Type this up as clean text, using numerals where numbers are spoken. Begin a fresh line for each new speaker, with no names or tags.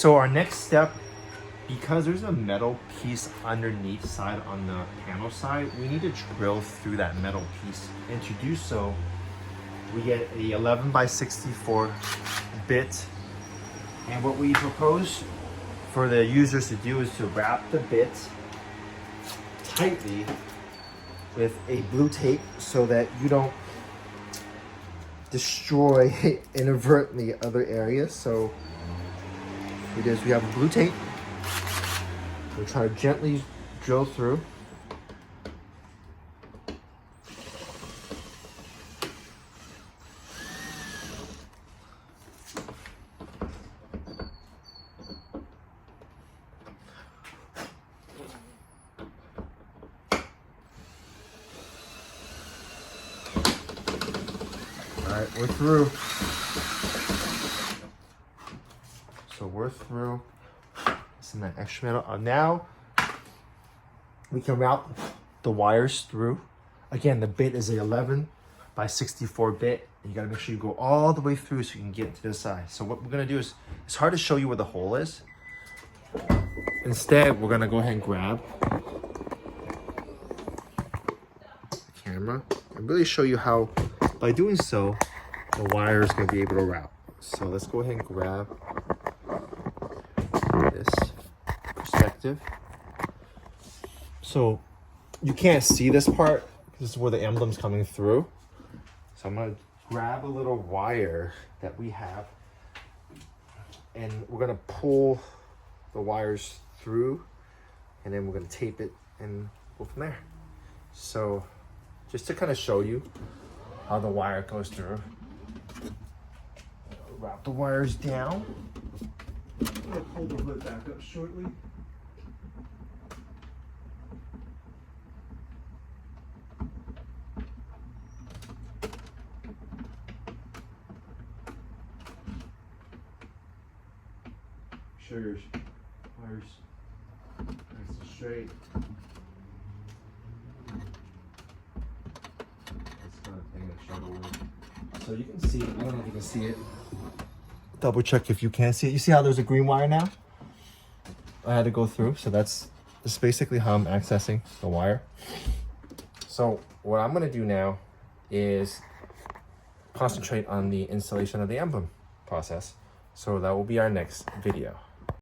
So our next step, because there's a metal piece underneath side on the panel side, we need to drill through that metal piece. And to do so, we get a 11 by 64 bit. And what we propose for the users to do is to wrap the bit tightly with a blue tape so that you don't destroy inadvertently other areas. So it is, we have a blue tape. We'll try to gently drill through. All right, we're through. So we're through. It's in that extra metal. Now we can route the wires through. Again, the bit is a 11 by 64 bit. You gotta make sure you go all the way through so you can get to the side. So what we're gonna do is, it's hard to show you where the hole is. Instead, we're gonna go ahead and grab the camera and really show you how, by doing so, the wire is gonna be able to route. So let's go ahead and grab this perspective. So you can't see this part. This is where the emblem's coming through. So I'm gonna grab a little wire that we have and we're gonna pull the wires through and then we're gonna tape it and go from there. So just to kind of show you how the wire goes through. Wrap the wires down.
I'll pull the hood back up shortly. Sure your wires nice and straight. That's kind of thing that shuttle with.
So you can see, I don't know if you can see it. Double check if you can see it. You see how there's a green wire now? I had to go through, so that's basically how I'm accessing the wire. So what I'm gonna do now is concentrate on the installation of the emblem process. So that will be our next video.